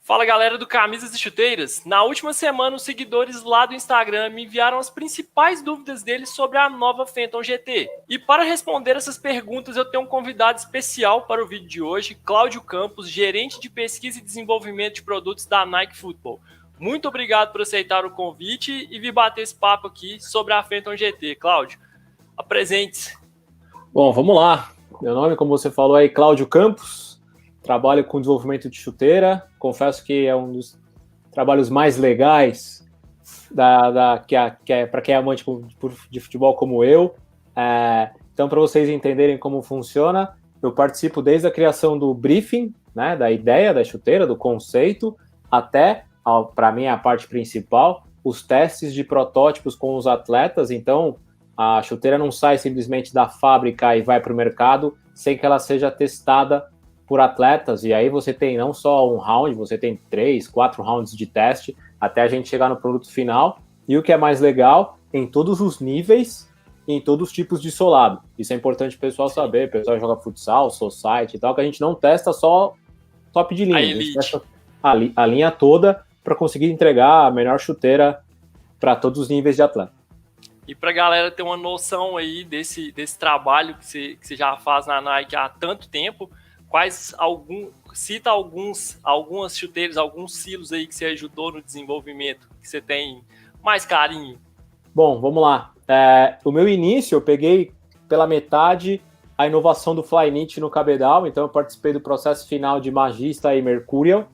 Fala galera do Camisas e Chuteiras. Na última semana, os seguidores lá do Instagram me enviaram as principais dúvidas deles sobre a nova Phantom GT. E para responder essas perguntas, eu tenho um convidado especial para o vídeo de hoje, Cláudio Campos, gerente de pesquisa e desenvolvimento de produtos da Nike Football. Muito obrigado por aceitar o convite e vir bater esse papo aqui sobre a Phantom GT. Cláudio, apresente-se. Bom, vamos lá. Meu nome, como você falou aí, Cláudio Campos. Trabalho com desenvolvimento de chuteira. Confesso que é um dos trabalhos mais legais para quem é amante de futebol como eu. Então, para vocês entenderem como funciona, eu participo desde a criação do briefing, né, da ideia da chuteira, do conceito, até, para mim, a parte principal, os testes de protótipos com os atletas. Então, a chuteira não sai simplesmente da fábrica e vai para o mercado sem que ela seja testada por atletas, e aí você tem não só um round, você tem 3, 4 rounds de teste, até a gente chegar no produto final, e o que é mais legal, em todos os níveis, em todos os tipos de solado. Isso é importante o pessoal saber, o pessoal joga futsal, society e tal, que a gente não testa só top de linha, a gente testa a linha toda para conseguir entregar a melhor chuteira para todos os níveis de atleta. E para a galera ter uma noção aí desse trabalho que você já faz na Nike há tanto tempo, cita algumas chuteiras, alguns silos aí que você ajudou no desenvolvimento, que você tem mais carinho? Bom, vamos lá. O meu início, eu peguei pela metade a inovação do Flyknit no cabedal, então eu participei do processo final de Magista e Mercurial,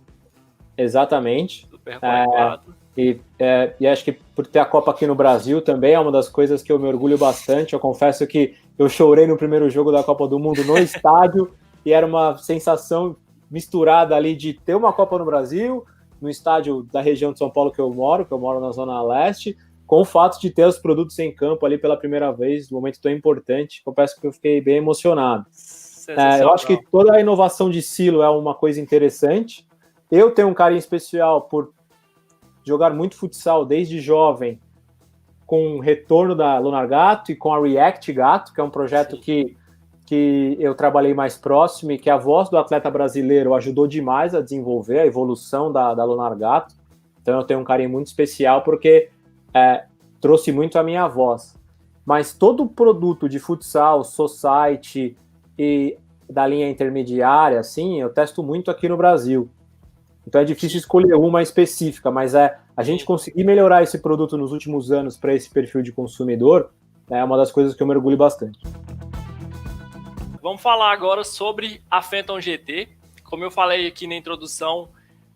exatamente. Super conectado. E acho que por ter a Copa aqui no Brasil também é uma das coisas que eu me orgulho bastante. Eu confesso que eu chorei no primeiro jogo da Copa do Mundo no estádio, e era uma sensação misturada ali de ter uma Copa no Brasil, no estádio da região de São Paulo que eu moro na Zona Leste, com o fato de ter os produtos em campo ali pela primeira vez, num momento tão importante. Confesso que eu fiquei bem emocionado. Eu acho que toda a inovação de silo é uma coisa interessante. Eu tenho um carinho especial por jogar muito futsal desde jovem, com o retorno da Lunar Gato e com a React Gato, que é um projeto que eu trabalhei mais próximo e que a voz do atleta brasileiro ajudou demais a desenvolver a evolução da Lunar Gato. Então eu tenho um carinho muito especial porque trouxe muito a minha voz. Mas todo produto de futsal, society e da linha intermediária, assim, eu testo muito aqui no Brasil. Então é difícil escolher uma específica, mas a gente conseguir melhorar esse produto nos últimos anos para esse perfil de consumidor é uma das coisas que eu me orgulho bastante. Vamos falar agora sobre a Phantom GT. Como eu falei aqui na introdução,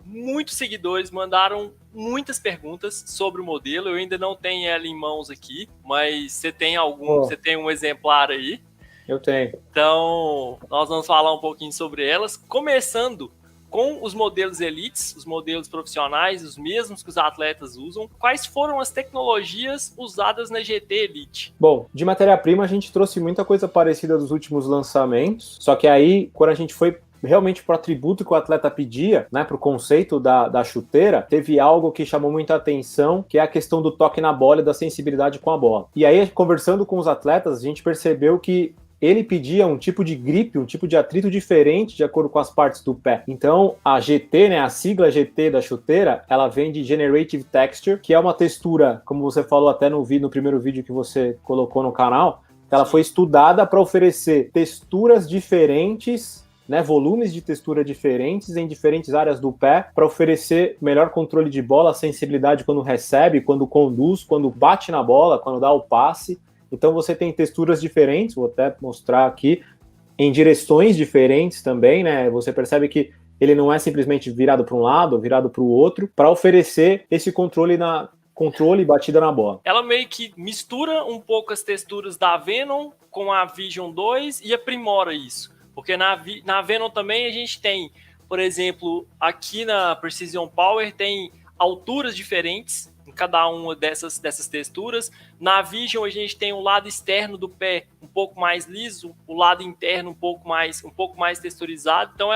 muitos seguidores mandaram muitas perguntas sobre o modelo. Eu ainda não tenho ela em mãos aqui, mas você tem você tem um exemplar aí? Eu tenho. Então, nós vamos falar um pouquinho sobre elas, começando com os modelos elites, os modelos profissionais, os mesmos que os atletas usam. Quais foram as tecnologias usadas na GT Elite? Bom, de matéria-prima a gente trouxe muita coisa parecida dos últimos lançamentos, só que aí, quando a gente foi realmente pro atributo que o atleta pedia, né, pro conceito da chuteira, teve algo que chamou muita atenção, que é a questão do toque na bola e da sensibilidade com a bola. E aí, conversando com os atletas, a gente percebeu que ele pedia um tipo de gripe, um tipo de atrito diferente de acordo com as partes do pé. Então, a GT, né, a sigla GT da chuteira, ela vem de Generative Texture, que é uma textura, como você falou até no primeiro vídeo que você colocou no canal, ela foi estudada para oferecer texturas diferentes, né, volumes de textura diferentes em diferentes áreas do pé, para oferecer melhor controle de bola, sensibilidade quando recebe, quando conduz, quando bate na bola, quando dá o passe. Então você tem texturas diferentes, vou até mostrar aqui, em direções diferentes também, né? Você percebe que ele não é simplesmente virado para um lado, virado para o outro, para oferecer esse controle e batida na bola. Ela meio que mistura um pouco as texturas da Venom com a Vision 2 e aprimora isso. Porque na Venom também a gente tem, por exemplo, aqui na Precision Power tem alturas diferentes em cada uma dessas texturas. Na Vision a gente tem o lado externo do pé um pouco mais liso, o lado interno um pouco mais texturizado. Então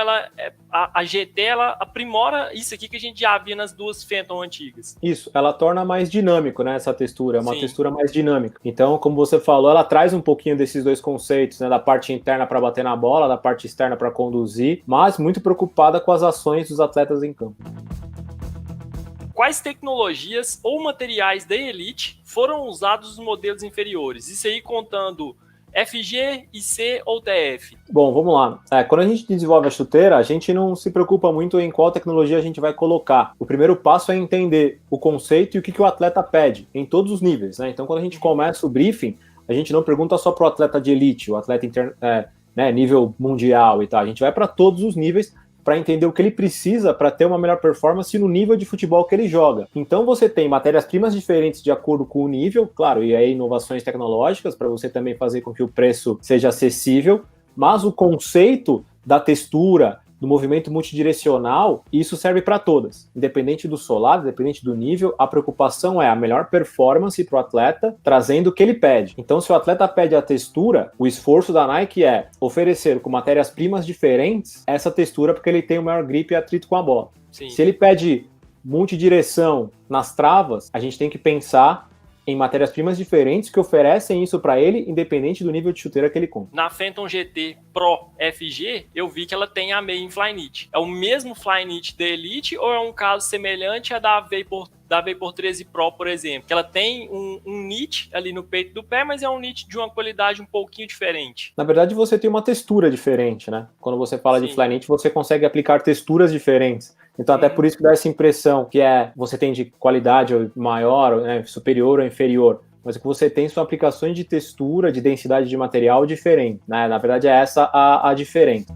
a GT ela aprimora isso aqui que a gente já via nas duas Phantom antigas. Isso, ela torna mais dinâmico, né, essa textura, é uma textura mais dinâmica. Então, como você falou, ela traz um pouquinho desses dois conceitos, né, da parte interna para bater na bola, da parte externa para conduzir, mas muito preocupada com as ações dos atletas em campo. quais tecnologias ou materiais da Elite foram usados nos modelos inferiores? Isso aí contando FG, IC ou TF? Bom, vamos lá. Quando a gente desenvolve a chuteira, a gente não se preocupa muito em qual tecnologia a gente vai colocar. O primeiro passo é entender o conceito e o que o atleta pede, em todos os níveis, né? Então, quando a gente começa o briefing, a gente não pergunta só para o atleta de elite, o atleta nível mundial e tal. A gente vai para todos os níveis para entender o que ele precisa para ter uma melhor performance no nível de futebol que ele joga. Então você tem matérias-primas diferentes de acordo com o nível, claro, e aí inovações tecnológicas para você também fazer com que o preço seja acessível, mas o conceito da textura, do movimento multidirecional, isso serve para todas. Independente do solado, independente do nível, a preocupação é a melhor performance para o atleta, trazendo o que ele pede. Então, se o atleta pede a textura, o esforço da Nike é oferecer com matérias-primas diferentes essa textura, porque ele tem o maior grip e atrito com a bola. Sim. Se ele pede multidireção nas travas, a gente tem que pensar em matérias-primas diferentes que oferecem isso para ele, independente do nível de chuteira que ele compra. Na Phantom GT Pro FG, eu vi que ela tem a meia em Flyknit. É o mesmo Flyknit da Elite ou é um caso semelhante à da Vapor 13 Pro, por exemplo? Que ela tem um knit ali no peito do pé, mas é um knit de uma qualidade um pouquinho diferente. Na verdade, você tem uma textura diferente, né? Quando você fala de Flyknit, você consegue aplicar texturas diferentes. Então, até por isso que dá essa impressão que você tem de qualidade maior, né, superior ou inferior. Mas o que você tem são aplicações de textura, de densidade de material diferente, né? Na verdade, é essa a diferença.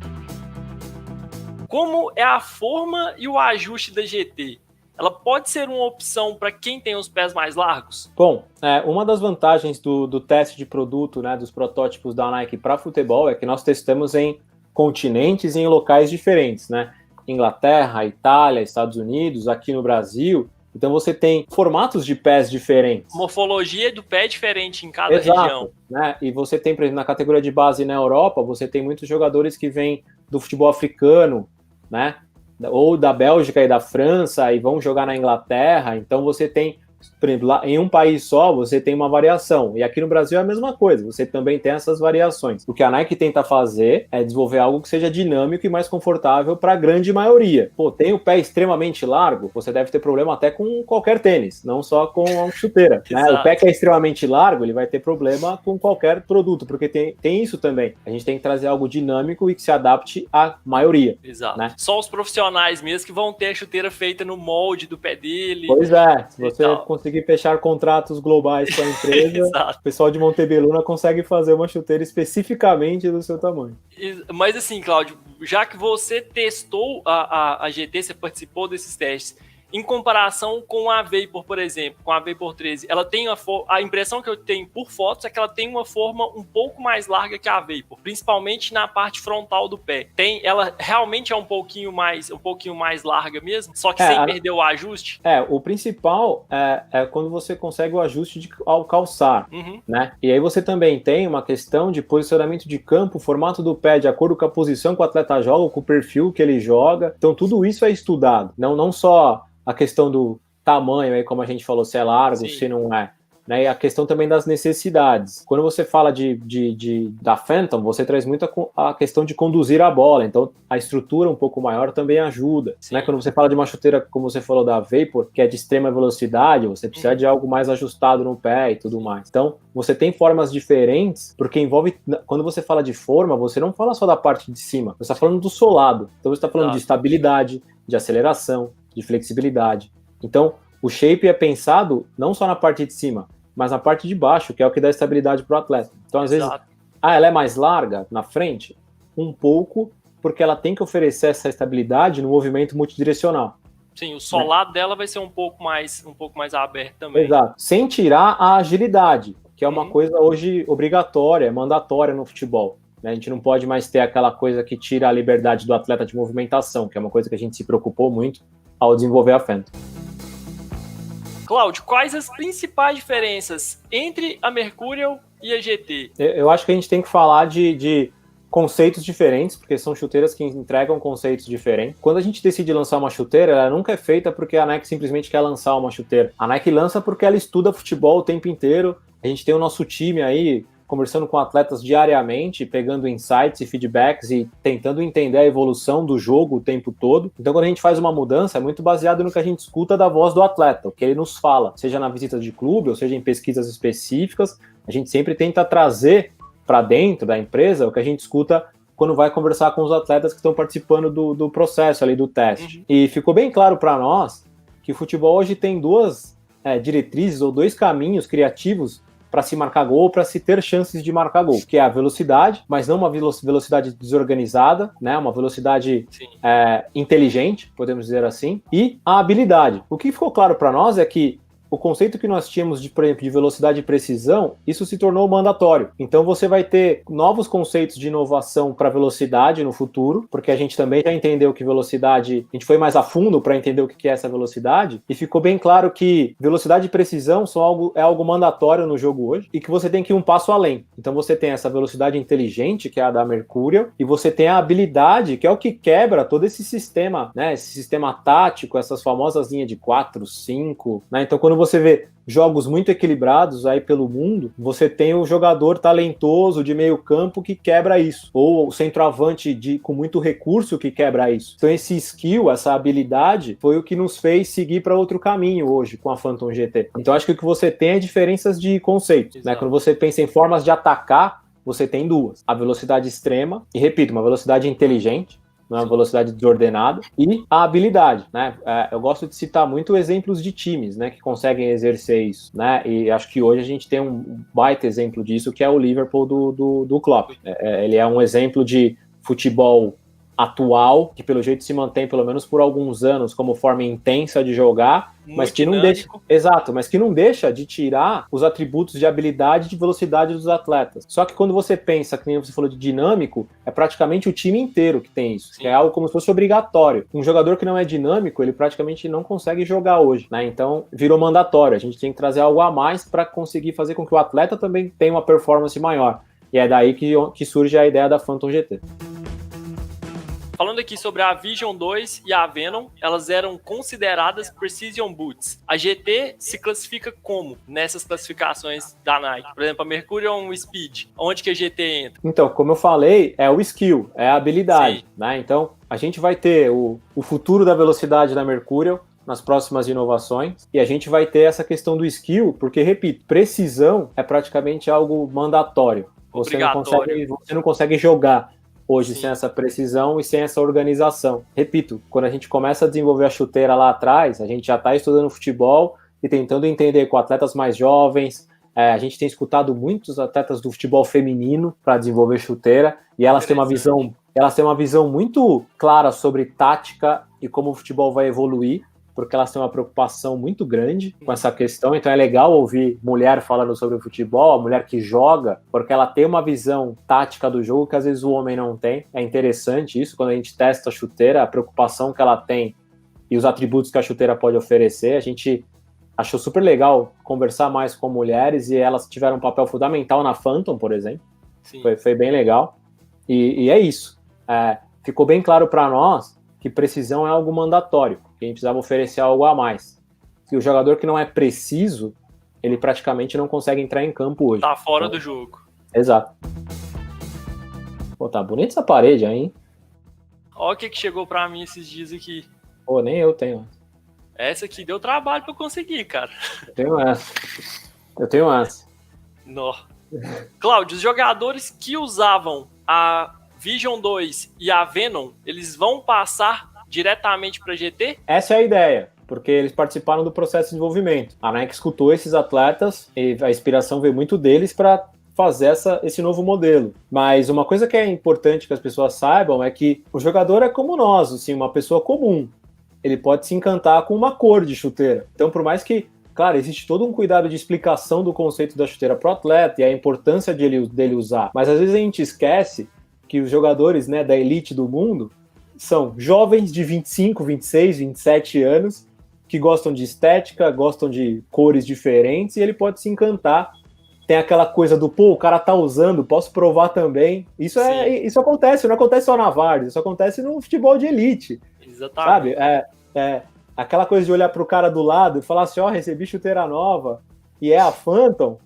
Como é a forma e o ajuste da GT? Ela pode ser uma opção para quem tem os pés mais largos? Bom, uma das vantagens do teste de produto, né, dos protótipos da Nike para futebol é que nós testamos em continentes e em locais diferentes, né? Inglaterra, Itália, Estados Unidos, aqui no Brasil. Então você tem formatos de pés diferentes. Morfologia do pé diferente em cada região. Né? E você tem, por exemplo, na categoria de base na Europa, você tem muitos jogadores que vêm do futebol africano, né? Ou da Bélgica e da França e vão jogar na Inglaterra. Então você tem, por exemplo, lá em um país só, você tem uma variação. E aqui no Brasil é a mesma coisa, você também tem essas variações. O que a Nike tenta fazer é desenvolver algo que seja dinâmico e mais confortável para a grande maioria. Pô, tem o pé extremamente largo, você deve ter problema até com qualquer tênis, não só com a chuteira. Né? O pé que é extremamente largo, ele vai ter problema com qualquer produto, porque tem isso também. A gente tem que trazer algo dinâmico e que se adapte à maioria. Exato. Né? Só os profissionais mesmo que vão ter a chuteira feita no molde do pé dele. Pois é, se você conseguir fechar contratos globais com a empresa, o pessoal de Montebelluna consegue fazer uma chuteira especificamente do seu tamanho. Mas assim, Cláudio, já que você testou a GT, você participou desses testes, em comparação com a Vapor, por exemplo, com a Vapor 13, ela tem a impressão que eu tenho por fotos é que ela tem uma forma um pouco mais larga que a Vapor, principalmente na parte frontal do pé. Ela realmente é um pouquinho mais larga mesmo, só que sem perder o ajuste? O principal é quando você consegue o ajuste ao calçar, né? E aí você também tem uma questão de posicionamento de campo, formato do pé, de acordo com a posição que o atleta joga, com o perfil que ele joga. Então tudo isso é estudado, não só a questão do tamanho, aí como a gente falou, se é largo, Sim. se não é. Né? E a questão também das necessidades. Quando você fala da Phantom, você traz muito a questão de conduzir a bola, então a estrutura um pouco maior também ajuda. Né? Quando você fala de uma chuteira, como você falou, da Vapor, que é de extrema velocidade, você precisa de algo mais ajustado no pé e tudo mais. Então, você tem formas diferentes, porque envolve, quando você fala de forma, você não fala só da parte de cima, você está falando do solado. Então você está falando de estabilidade, de aceleração, de flexibilidade. Então, o shape é pensado não só na parte de cima, mas na parte de baixo, que é o que dá estabilidade para o atleta. Então, às vezes, ela é mais larga na frente? Um pouco, porque ela tem que oferecer essa estabilidade no movimento multidirecional. Sim, o solado dela vai ser um pouco mais aberto também. Exato. Sem tirar a agilidade, que é uma coisa hoje obrigatória, mandatória no futebol. A gente não pode mais ter aquela coisa que tira a liberdade do atleta de movimentação, que é uma coisa que a gente se preocupou muito ao desenvolver a Phantom. Cláudio, quais as principais diferenças entre a Mercurial e a GT? Eu acho que a gente tem que falar de conceitos diferentes, porque são chuteiras que entregam conceitos diferentes. Quando a gente decide lançar uma chuteira, ela nunca é feita porque a Nike simplesmente quer lançar uma chuteira. A Nike lança porque ela estuda futebol o tempo inteiro. A gente tem o nosso time aí, conversando com atletas diariamente, pegando insights e feedbacks e tentando entender a evolução do jogo o tempo todo. Então, quando a gente faz uma mudança, é muito baseado no que a gente escuta da voz do atleta, o que ele nos fala, seja na visita de clube ou seja em pesquisas específicas. A gente sempre tenta trazer para dentro da empresa o que a gente escuta quando vai conversar com os atletas que estão participando do processo ali do teste. E ficou bem claro para nós que o futebol hoje tem duas diretrizes ou dois caminhos criativos para se marcar gol, para se ter chances de marcar gol, que é a velocidade, mas não uma velocidade desorganizada, né? Uma velocidade inteligente, podemos dizer assim, e a habilidade. O que ficou claro para nós é que o conceito que nós tínhamos, por exemplo, de velocidade e precisão, isso se tornou mandatório. Então você vai ter novos conceitos de inovação para velocidade no futuro, porque a gente também já entendeu que velocidade, a gente foi mais a fundo para entender o que é essa velocidade, e ficou bem claro que velocidade e precisão é algo mandatório no jogo hoje, e que você tem que ir um passo além. Então você tem essa velocidade inteligente, que é a da Mercurial, e você tem a habilidade, que é o que quebra todo esse sistema, né? Esse sistema tático, essas famosas linhas de 4, 5, né? Então quando você vê jogos muito equilibrados aí pelo mundo, você tem o jogador talentoso de meio campo que quebra isso, ou o centroavante com muito recurso que quebra isso. Então esse skill, essa habilidade, foi o que nos fez seguir para outro caminho hoje com a Phantom GT. Então acho que o que você tem é diferenças de conceitos, né? Quando você pensa em formas de atacar, você tem duas: a velocidade extrema, e repito, uma velocidade inteligente, uma velocidade desordenada, e a habilidade, né? Eu gosto de citar muito exemplos de times, né, que conseguem exercer isso, né? E acho que hoje a gente tem um baita exemplo disso, que é o Liverpool do Klopp. Ele é um exemplo de futebol atual, que pelo jeito se mantém pelo menos por alguns anos como forma intensa de jogar, muito mas que não deixa, exato, mas que não deixa de tirar os atributos de habilidade e de velocidade dos atletas. Só que quando você pensa, que nem você falou, de dinâmico, é praticamente o time inteiro que tem isso. Que é algo como se fosse obrigatório. Um jogador que não é dinâmico, ele praticamente não consegue jogar hoje, né? Então virou mandatório. A gente tem que trazer algo a mais para conseguir fazer com que o atleta também tenha uma performance maior. E é daí que surge a ideia da Phantom GT. Falando aqui sobre a Vision 2 e a Venom, elas eram consideradas Precision Boots. A GT se classifica como nessas classificações da Nike? Por exemplo, a Mercury é um Speed. Onde que a GT entra? Então, como eu falei, é o skill, é a habilidade, né? Então, a gente vai ter o futuro da velocidade da Mercurial nas próximas inovações, e a gente vai ter essa questão do skill, porque, repito, precisão é praticamente algo mandatório. Você não consegue jogar hoje, sim, sem essa precisão e sem essa organização. Repito, quando a gente começa a desenvolver a chuteira lá atrás, a gente já está estudando futebol e tentando entender com atletas mais jovens. A gente tem escutado muitos atletas do futebol feminino para desenvolver chuteira, e elas têm uma visão muito clara sobre tática e como o futebol vai evoluir, porque elas têm uma preocupação muito grande com essa questão. Então é legal ouvir mulher falando sobre o futebol, a mulher que joga, porque ela tem uma visão tática do jogo que às vezes o homem não tem. É interessante isso, quando a gente testa a chuteira, a preocupação que ela tem e os atributos que a chuteira pode oferecer. A gente achou super legal conversar mais com mulheres, e elas tiveram um papel fundamental na Phantom, por exemplo. Foi bem legal. E é isso. Ficou bem claro para nós que precisão é algo mandatório, que a gente precisava oferecer algo a mais. E o jogador que não é preciso, ele praticamente não consegue entrar em campo hoje. Tá fora do jogo. Exato. Pô, tá bonita essa parede aí, hein? Olha o que chegou pra mim esses dias aqui. Pô, nem eu tenho. Essa aqui deu trabalho pra eu conseguir, cara. Eu tenho essa. Nó. Cláudio, os jogadores que usavam a Vision 2 e a Venom, eles vão passar diretamente para GT? Essa é a ideia, porque eles participaram do processo de desenvolvimento. A Nike escutou esses atletas e a inspiração veio muito deles para fazer esse novo modelo. Mas uma coisa que é importante que as pessoas saibam é que o jogador é como nós, assim, uma pessoa comum. Ele pode se encantar com uma cor de chuteira. Então, por mais que, claro, existe todo um cuidado de explicação do conceito da chuteira para o atleta e a importância dele usar, mas às vezes a gente esquece que os jogadores, né, da elite do mundo são jovens de 25, 26, 27 anos que gostam de estética, gostam de cores diferentes, e ele pode se encantar. Tem aquela coisa do, o cara tá usando, posso provar também. Isso acontece, não acontece só na Várzea, isso acontece no futebol de elite. Exatamente. Sabe? Aquela coisa de olhar pro cara do lado e falar assim, recebi chuteira nova, e é a Phantom.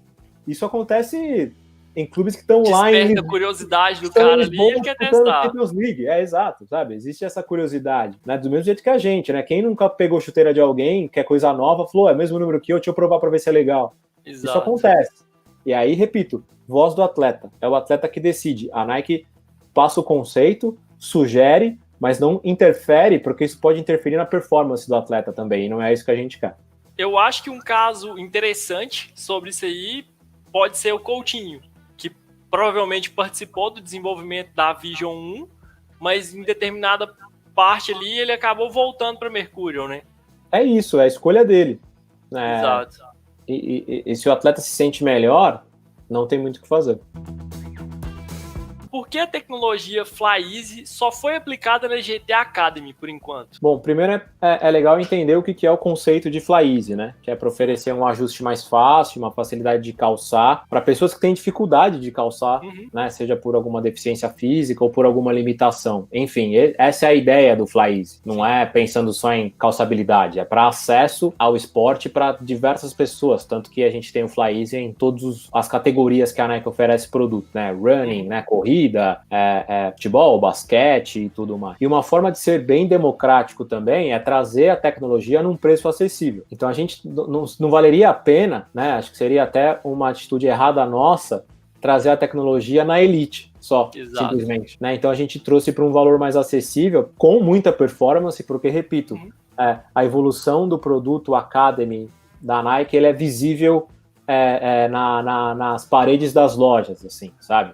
Isso acontece em clubes que estão lá em... Desperta a curiosidade do cara ali, ele quer testar. Champions League. Exato, sabe? Existe essa curiosidade, né? Do mesmo jeito que a gente, né? Quem nunca pegou chuteira de alguém, quer coisa nova, falou, é o mesmo número que eu, deixa eu provar para ver se é legal. Exato. Isso acontece. E aí, repito, voz do atleta. É o atleta que decide. A Nike passa o conceito, sugere, mas não interfere, porque isso pode interferir na performance do atleta também, e não é isso que a gente quer. Eu acho que um caso interessante sobre isso aí pode ser o Coutinho, que provavelmente participou do desenvolvimento da Vision 1, mas em determinada parte ali ele acabou voltando para Mercurial, né? É isso, é a escolha dele. Exato. E se o atleta se sente melhor, não tem muito o que fazer. Por que a tecnologia FlyEasy só foi aplicada na GT Academy, por enquanto? Bom, primeiro é legal entender o que é o conceito de FlyEasy, né? Que é para oferecer um ajuste mais fácil, uma facilidade de calçar, para pessoas que têm dificuldade de calçar, né? Seja por alguma deficiência física ou por alguma limitação. Enfim, essa é a ideia do FlyEasy. Não é pensando só em calçabilidade, é para acesso ao esporte para diversas pessoas. Tanto que a gente tem o FlyEasy em todas as categorias que a Nike oferece produto, né? Running, né? Corrida, futebol, basquete e tudo mais. E uma forma de ser bem democrático também é trazer a tecnologia num preço acessível. Então a gente não valeria a pena, né? Acho que seria até uma atitude errada nossa trazer a tecnologia na elite só, simplesmente. Né? Então a gente trouxe para um valor mais acessível, com muita performance, porque, repito, a evolução do produto Academy da Nike, ele é visível nas paredes das lojas, assim, sabe?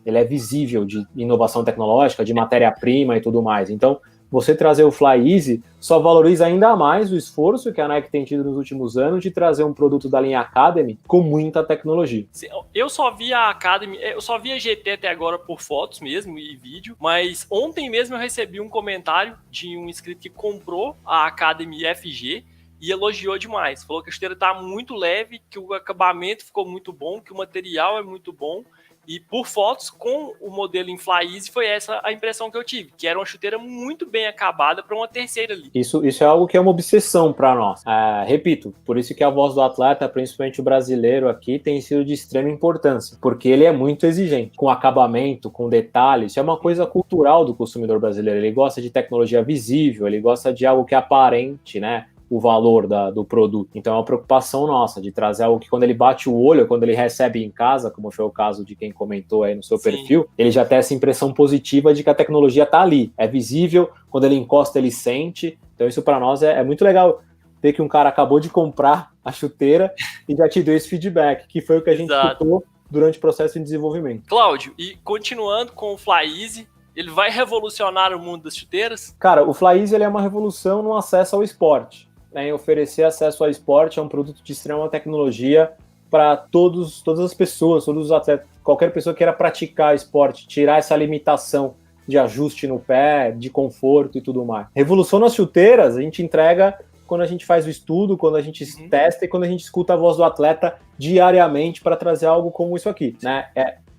Ele é visível de inovação tecnológica, de matéria-prima e tudo mais. Então, você trazer o FlyEasy só valoriza ainda mais o esforço que a Nike tem tido nos últimos anos de trazer um produto da linha Academy com muita tecnologia. Eu só vi a Academy, eu só vi a GT até agora por fotos mesmo e vídeo, mas ontem mesmo eu recebi um comentário de um inscrito que comprou a Academy FG e elogiou demais. Falou que a chuteira está muito leve, que o acabamento ficou muito bom, que o material é muito bom. E por fotos com o modelo em FlyEasy foi essa a impressão que eu tive, que era uma chuteira muito bem acabada para uma terceira ali. Isso é algo que é uma obsessão para nós. Repito, por isso que a voz do atleta, principalmente o brasileiro aqui, tem sido de extrema importância, porque ele é muito exigente, com acabamento, com detalhes. Isso é uma coisa cultural do consumidor brasileiro. Ele gosta de tecnologia visível, ele gosta de algo que é aparente, né? O valor do produto. Então é uma preocupação nossa de trazer algo que quando ele bate o olho, quando ele recebe em casa, como foi o caso de quem comentou aí no seu perfil, ele já tem essa impressão positiva de que a tecnologia está ali, é visível, quando ele encosta ele sente. Então isso para nós é muito legal, ver que um cara acabou de comprar a chuteira e já te deu esse feedback, que foi o que a gente escutou durante o processo de desenvolvimento. Cláudio, e continuando com o FlyEasy, ele vai revolucionar o mundo das chuteiras? Cara, o FlyEasy ele é uma revolução no acesso ao esporte. Em oferecer acesso ao esporte, é um produto de extrema tecnologia para todas as pessoas, todos os atletas, qualquer pessoa que queira praticar esporte, tirar essa limitação de ajuste no pé, de conforto e tudo mais. Revolução nas chuteiras, a gente entrega quando a gente faz o estudo, quando a gente testa e quando a gente escuta a voz do atleta diariamente para trazer algo como isso aqui. Né?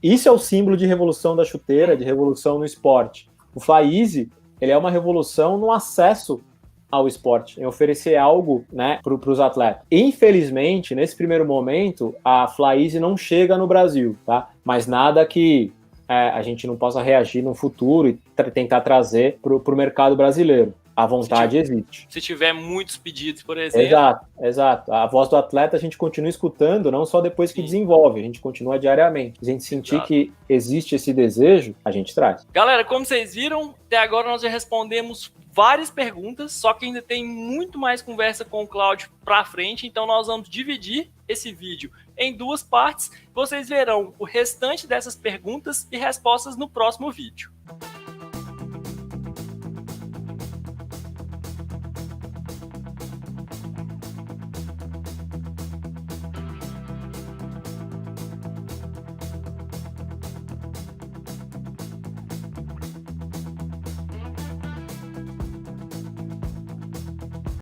Isso é o símbolo de revolução da chuteira, de revolução no esporte. O FlyEasy, ele é uma revolução no acesso ao esporte, em oferecer algo, né, para os atletas. Infelizmente, nesse primeiro momento, a FlyEasy não chega no Brasil, tá? Mas nada que a gente não possa reagir no futuro e tentar trazer para o mercado brasileiro. A vontade existe. Se tiver muitos pedidos, por exemplo. Exato. A voz do atleta a gente continua escutando, não só depois que desenvolve, a gente continua diariamente. A gente sentir que existe esse desejo, a gente traz. Galera, como vocês viram, até agora nós já respondemos várias perguntas, só que ainda tem muito mais conversa com o Cláudio pra frente, então nós vamos dividir esse vídeo em 2 partes. Vocês verão o restante dessas perguntas e respostas no próximo vídeo.